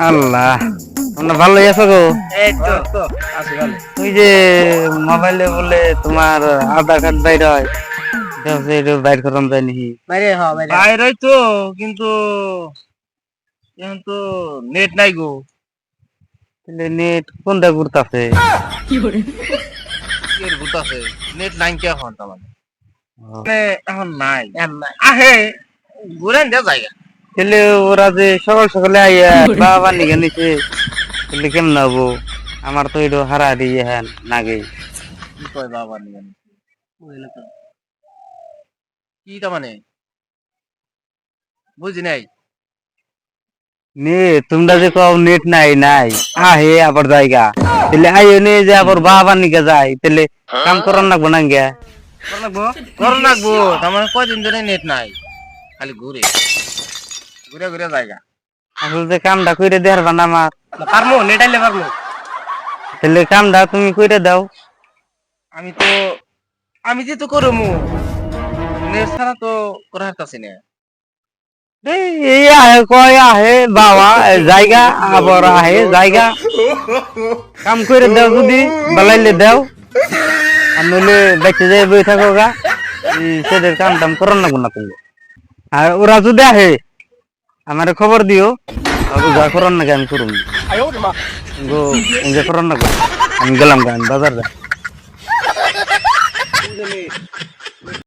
আল্লাহ, তোমরা ভালোই আছো গো? এই তো আছি ভালো। তুই যে মোবাইলে বলে তোমার আধার কার্ড বাইর হয়, এটা হচ্ছে এটা বাইর করাম যায় নাকি? বাইরে বাইরে বাইরে তো কিন্তু এখন তো নেট নাই গো। তাহলে নেট কোনটা ঘুরতাছে? কি এর ঘুরতাছে নেট নাই কি এখন তার মানে এখন নাই আহে ঘুরেন যা জায়গা তাহলে ওরা যে সকাল সকালে আইয়া বাবা নিকে নিছে, তাহলে কেমন হবো? আমার তো এটা হারা দিয়ে হ্যাঁ নাগে। কি কয় বাবা নিয়ে কি তার মানে বুঝি নাই। তোমরা যে কও নেট নাই নাই আহে আবার জায়গা, তাহলে আইও নে যে আবার বাবা নিকে যায়, তাহলে কাম করার লাগবো না গিয়া? ঘর লাগবো তার মানে কয়দিন ধরে নেট নাই, খালি ঘুরে ঘুরে ঘুরে জায়গা। আসলে যে কামটা কইরে দেওয়ার বানা আমার, পারমু নেট আইলে পারমু। তাহলে কামটা তুমি কইরে দাও। আমি তো আমি যে তো করমু নেট ছাড়া তো করা হারতাছি না। এই আহে কয় আহে বাবা জায়গা আবার আহে জায়গা, কাম কইরে দাও যদি বালাইলে দাও, আর নইলে দেখতে যাই বই থাকো গা। সেদের কাম টাম করার লাগবো না তুমি। আর ওরা যদি আহে আমার খবর দিও, যা করার নাকি আমি করুন গো, যা করার না আমি গেলাম গা, আমি বাজার যা।